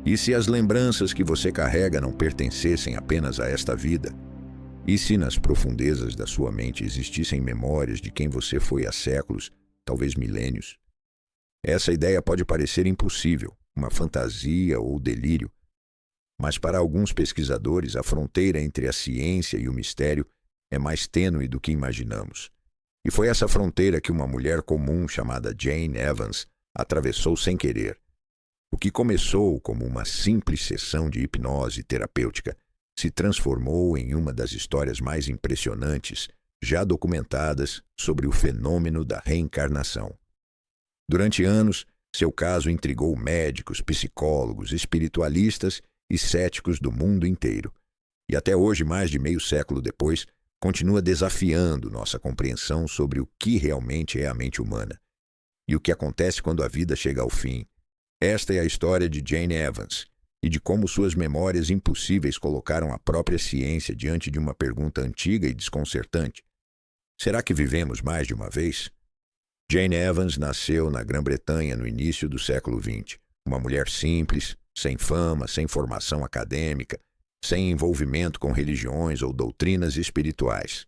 E se as lembranças que você carrega não pertencessem apenas a esta vida? E se nas profundezas da sua mente existissem memórias de quem você foi há séculos, talvez milênios? Essa ideia pode parecer impossível, uma fantasia ou delírio, mas para alguns pesquisadores a fronteira entre a ciência e o mistério é mais tênue do que imaginamos. E foi essa fronteira que uma mulher comum chamada Jane Evans atravessou sem querer. O que começou como uma simples sessão de hipnose terapêutica se transformou em uma das histórias mais impressionantes já documentadas sobre o fenômeno da reencarnação. Durante anos, seu caso intrigou médicos, psicólogos, espiritualistas e céticos do mundo inteiro. E até hoje, mais de meio século depois, continua desafiando nossa compreensão sobre o que realmente é a mente humana e o que acontece quando a vida chega ao fim. Esta é a história de Jane Evans e de como suas memórias impossíveis colocaram a própria ciência diante de uma pergunta antiga e desconcertante. Será que vivemos mais de uma vez? Jane Evans nasceu na Grã-Bretanha no início do século XX. Uma mulher simples, sem fama, sem formação acadêmica, sem envolvimento com religiões ou doutrinas espirituais.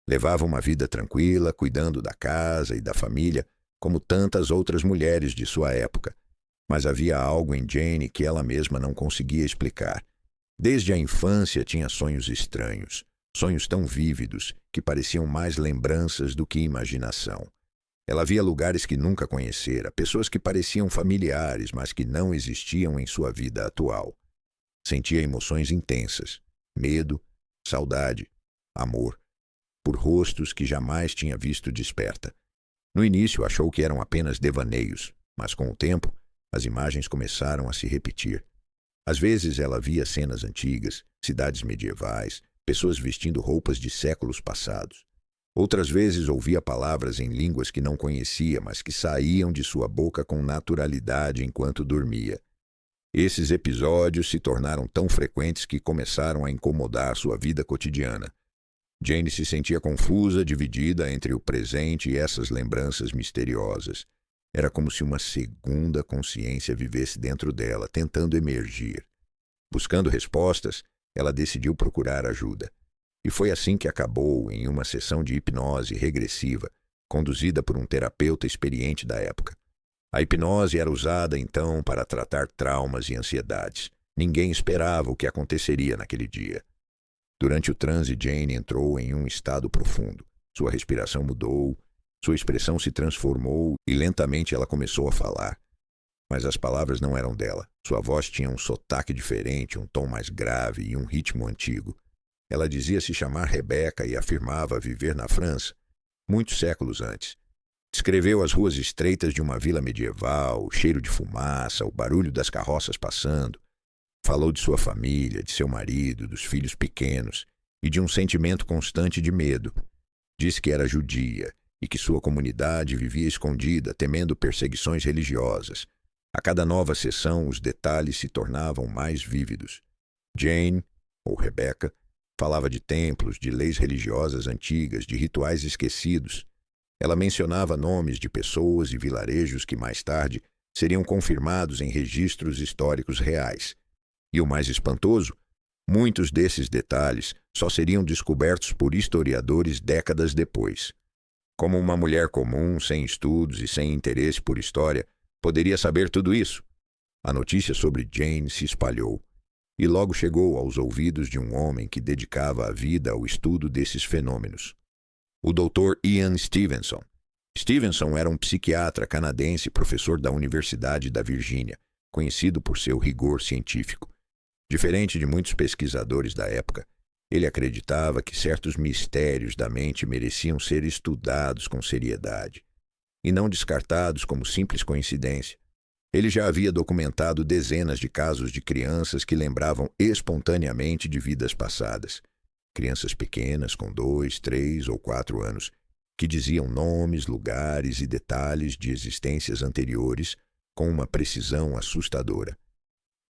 Levava uma vida tranquila, cuidando da casa e da família, como tantas outras mulheres de sua época. Mas havia algo em Jane que ela mesma não conseguia explicar. Desde a infância tinha sonhos estranhos, sonhos tão vívidos que pareciam mais lembranças do que imaginação. Ela via lugares que nunca conhecera, pessoas que pareciam familiares, mas que não existiam em sua vida atual. Sentia emoções intensas, medo, saudade, amor, por rostos que jamais tinha visto desperta. No início achou que eram apenas devaneios, mas com o tempo as imagens começaram a se repetir. Às vezes ela via cenas antigas, cidades medievais, pessoas vestindo roupas de séculos passados. Outras vezes ouvia palavras em línguas que não conhecia, mas que saíam de sua boca com naturalidade enquanto dormia. Esses episódios se tornaram tão frequentes que começaram a incomodar sua vida cotidiana. Jane se sentia confusa, dividida entre o presente e essas lembranças misteriosas. Era como se uma segunda consciência vivesse dentro dela, tentando emergir. Buscando respostas, ela decidiu procurar ajuda. E foi assim que acabou em uma sessão de hipnose regressiva, conduzida por um terapeuta experiente da época. A hipnose era usada, então, para tratar traumas e ansiedades. Ninguém esperava o que aconteceria naquele dia. Durante o transe, Jane entrou em um estado profundo. Sua respiração mudou, sua expressão se transformou e lentamente ela começou a falar. Mas as palavras não eram dela. Sua voz tinha um sotaque diferente, um tom mais grave e um ritmo antigo. Ela dizia se chamar Rebecca e afirmava viver na França, muitos séculos antes. Descreveu as ruas estreitas de uma vila medieval, o cheiro de fumaça, o barulho das carroças passando. Falou de sua família, de seu marido, dos filhos pequenos e de um sentimento constante de medo. Disse que era judia e que sua comunidade vivia escondida, temendo perseguições religiosas. A cada nova sessão, os detalhes se tornavam mais vívidos. Jane, ou Rebecca, falava de templos, de leis religiosas antigas, de rituais esquecidos. Ela mencionava nomes de pessoas e vilarejos que mais tarde seriam confirmados em registros históricos reais. E o mais espantoso, muitos desses detalhes só seriam descobertos por historiadores décadas depois. Como uma mulher comum, sem estudos e sem interesse por história, poderia saber tudo isso? A notícia sobre Jane se espalhou e logo chegou aos ouvidos de um homem que dedicava a vida ao estudo desses fenômenos. O Dr. Ian Stevenson. Stevenson era um psiquiatra canadense e professor da Universidade da Virgínia, conhecido por seu rigor científico. Diferente de muitos pesquisadores da época, ele acreditava que certos mistérios da mente mereciam ser estudados com seriedade e não descartados como simples coincidência. Ele já havia documentado dezenas de casos de crianças que lembravam espontaneamente de vidas passadas. Crianças pequenas com 2, 3 ou 4 anos, que diziam nomes, lugares e detalhes de existências anteriores com uma precisão assustadora.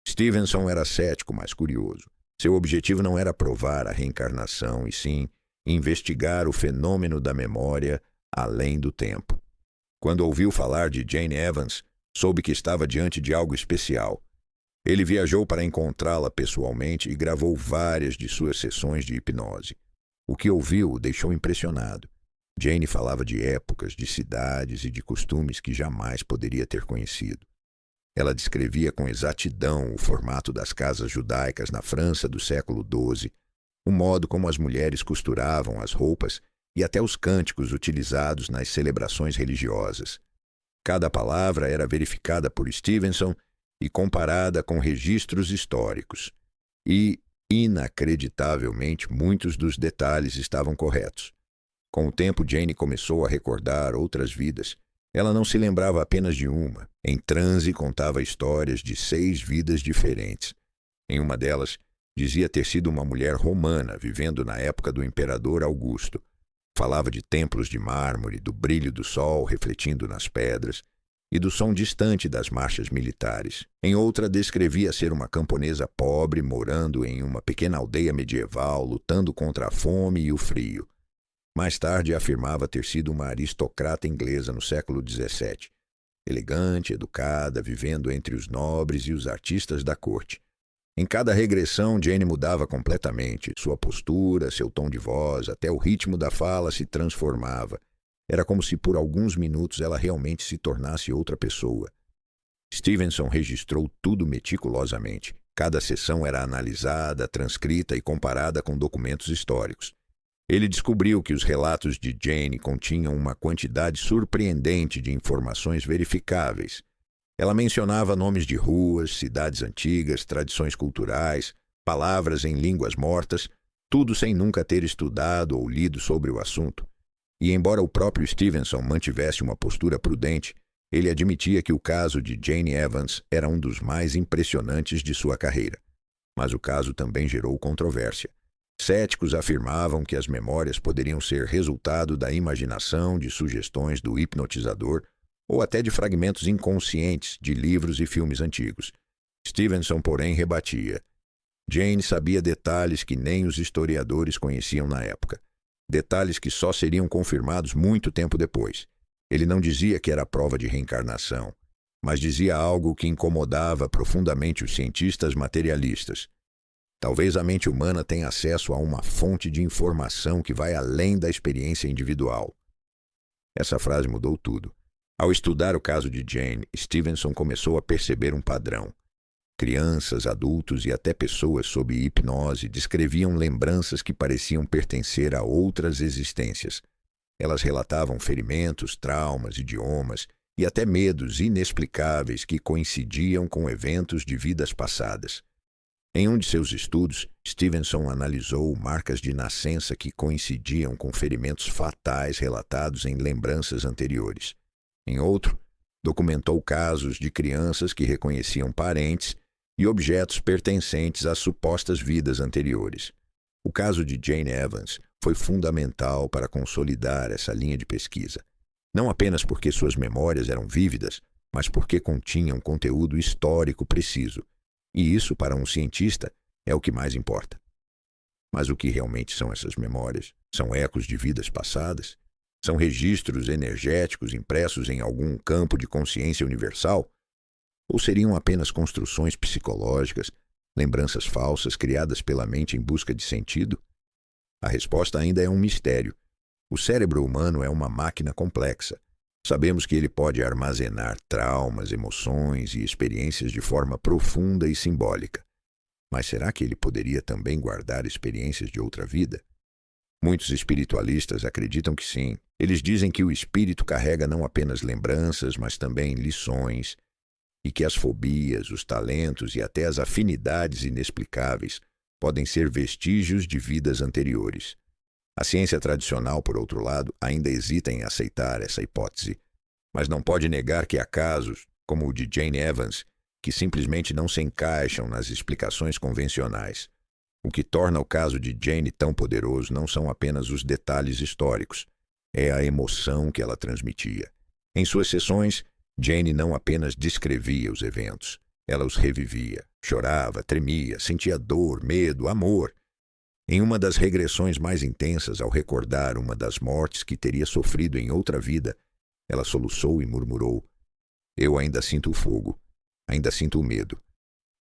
Stevenson era cético, mas curioso. Seu objetivo não era provar a reencarnação, e sim investigar o fenômeno da memória além do tempo. Quando ouviu falar de Jane Evans, soube que estava diante de algo especial. Ele viajou para encontrá-la pessoalmente e gravou várias de suas sessões de hipnose. O que ouviu o deixou impressionado. Jane falava de épocas, de cidades e de costumes que jamais poderia ter conhecido. Ela descrevia com exatidão o formato das casas judaicas na França do século XII, o modo como as mulheres costuravam as roupas e até os cânticos utilizados nas celebrações religiosas. Cada palavra era verificada por Stevenson e comparada com registros históricos. E, inacreditavelmente, muitos dos detalhes estavam corretos. Com o tempo, Jane começou a recordar outras vidas. Ela não se lembrava apenas de uma. Em transe, contava histórias de 6 vidas diferentes. Em uma delas, dizia ter sido uma mulher romana vivendo na época do imperador Augusto. Falava de templos de mármore, do brilho do sol refletindo nas pedras e do som distante das marchas militares. Em outra, descrevia ser uma camponesa pobre morando em uma pequena aldeia medieval, lutando contra a fome e o frio. Mais tarde, afirmava ter sido uma aristocrata inglesa no século XVII, elegante, educada, vivendo entre os nobres e os artistas da corte. Em cada regressão, Jane mudava completamente. Sua postura, seu tom de voz, até o ritmo da fala se transformava. Era como se por alguns minutos ela realmente se tornasse outra pessoa. Stevenson registrou tudo meticulosamente. Cada sessão era analisada, transcrita e comparada com documentos históricos. Ele descobriu que os relatos de Jane continham uma quantidade surpreendente de informações verificáveis. Ela mencionava nomes de ruas, cidades antigas, tradições culturais, palavras em línguas mortas, tudo sem nunca ter estudado ou lido sobre o assunto. E embora o próprio Stevenson mantivesse uma postura prudente, ele admitia que o caso de Jane Evans era um dos mais impressionantes de sua carreira. Mas o caso também gerou controvérsia. Céticos afirmavam que as memórias poderiam ser resultado da imaginação, de sugestões do hipnotizador ou até de fragmentos inconscientes de livros e filmes antigos. Stevenson, porém, rebatia. Jane sabia detalhes que nem os historiadores conheciam na época. Detalhes que só seriam confirmados muito tempo depois. Ele não dizia que era prova de reencarnação, mas dizia algo que incomodava profundamente os cientistas materialistas. Talvez a mente humana tenha acesso a uma fonte de informação que vai além da experiência individual. Essa frase mudou tudo. Ao estudar o caso de Jane, Stevenson começou a perceber um padrão. Crianças, adultos e até pessoas sob hipnose descreviam lembranças que pareciam pertencer a outras existências. Elas relatavam ferimentos, traumas, idiomas e até medos inexplicáveis que coincidiam com eventos de vidas passadas. Em um de seus estudos, Stevenson analisou marcas de nascença que coincidiam com ferimentos fatais relatados em lembranças anteriores. Em outro, documentou casos de crianças que reconheciam parentes e objetos pertencentes às supostas vidas anteriores. O caso de Jane Evans foi fundamental para consolidar essa linha de pesquisa, não apenas porque suas memórias eram vívidas, mas porque continham conteúdo histórico preciso. E isso, para um cientista, é o que mais importa. Mas o que realmente são essas memórias? São ecos de vidas passadas? São registros energéticos impressos em algum campo de consciência universal? Ou seriam apenas construções psicológicas, lembranças falsas criadas pela mente em busca de sentido? A resposta ainda é um mistério. O cérebro humano é uma máquina complexa. Sabemos que ele pode armazenar traumas, emoções e experiências de forma profunda e simbólica. Mas será que ele poderia também guardar experiências de outra vida? Muitos espiritualistas acreditam que sim. Eles dizem que o espírito carrega não apenas lembranças, mas também lições, e que as fobias, os talentos e até as afinidades inexplicáveis podem ser vestígios de vidas anteriores. A ciência tradicional, por outro lado, ainda hesita em aceitar essa hipótese, mas não pode negar que há casos, como o de Jane Evans, que simplesmente não se encaixam nas explicações convencionais. O que torna o caso de Jane tão poderoso não são apenas os detalhes históricos, é a emoção que ela transmitia. Em suas sessões, Jane não apenas descrevia os eventos, ela os revivia, chorava, tremia, sentia dor, medo, amor. Em uma das regressões mais intensas, ao recordar uma das mortes que teria sofrido em outra vida, ela soluçou e murmurou: "Eu ainda sinto o fogo, ainda sinto o medo.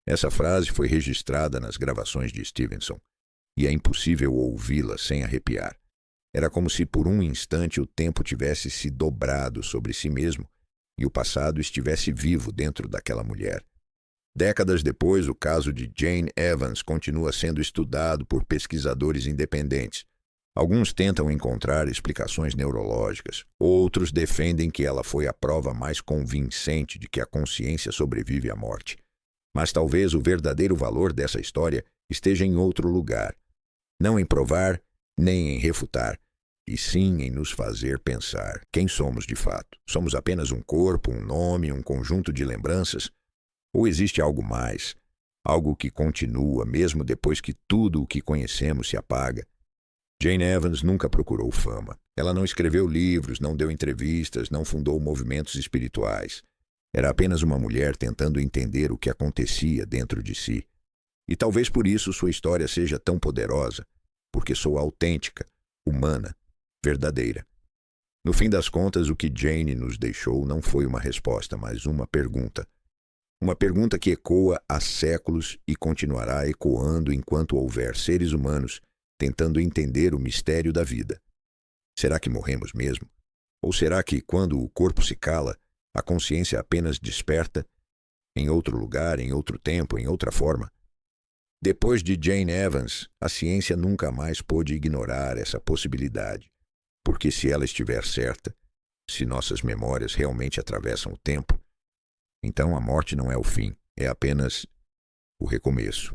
Essa frase foi registrada nas gravações de Stevenson, e é impossível ouvi-la sem arrepiar. Era como se por um instante o tempo tivesse se dobrado sobre si mesmo e o passado estivesse vivo dentro daquela mulher. Décadas depois, o caso de Jane Evans continua sendo estudado por pesquisadores independentes. Alguns tentam encontrar explicações neurológicas, outros defendem que ela foi a prova mais convincente de que a consciência sobrevive à morte. Mas talvez o verdadeiro valor dessa história esteja em outro lugar. Não em provar, nem em refutar, e sim em nos fazer pensar quem somos de fato. Somos apenas um corpo, um nome, um conjunto de lembranças? Ou existe algo mais, algo que continua mesmo depois que tudo o que conhecemos se apaga? Jane Evans nunca procurou fama. Ela não escreveu livros, não deu entrevistas, não fundou movimentos espirituais. Era apenas uma mulher tentando entender o que acontecia dentro de si. E talvez por isso sua história seja tão poderosa, porque sou autêntica, humana, verdadeira. No fim das contas, o que Jane nos deixou não foi uma resposta, mas uma pergunta. Uma pergunta que ecoa há séculos e continuará ecoando enquanto houver seres humanos tentando entender o mistério da vida. Será que morremos mesmo? Ou será que, quando o corpo se cala, a consciência apenas desperta, em outro lugar, em outro tempo, em outra forma? Depois de Jane Evans, a ciência nunca mais pôde ignorar essa possibilidade, porque se ela estiver certa, se nossas memórias realmente atravessam o tempo, então a morte não é o fim, é apenas o recomeço.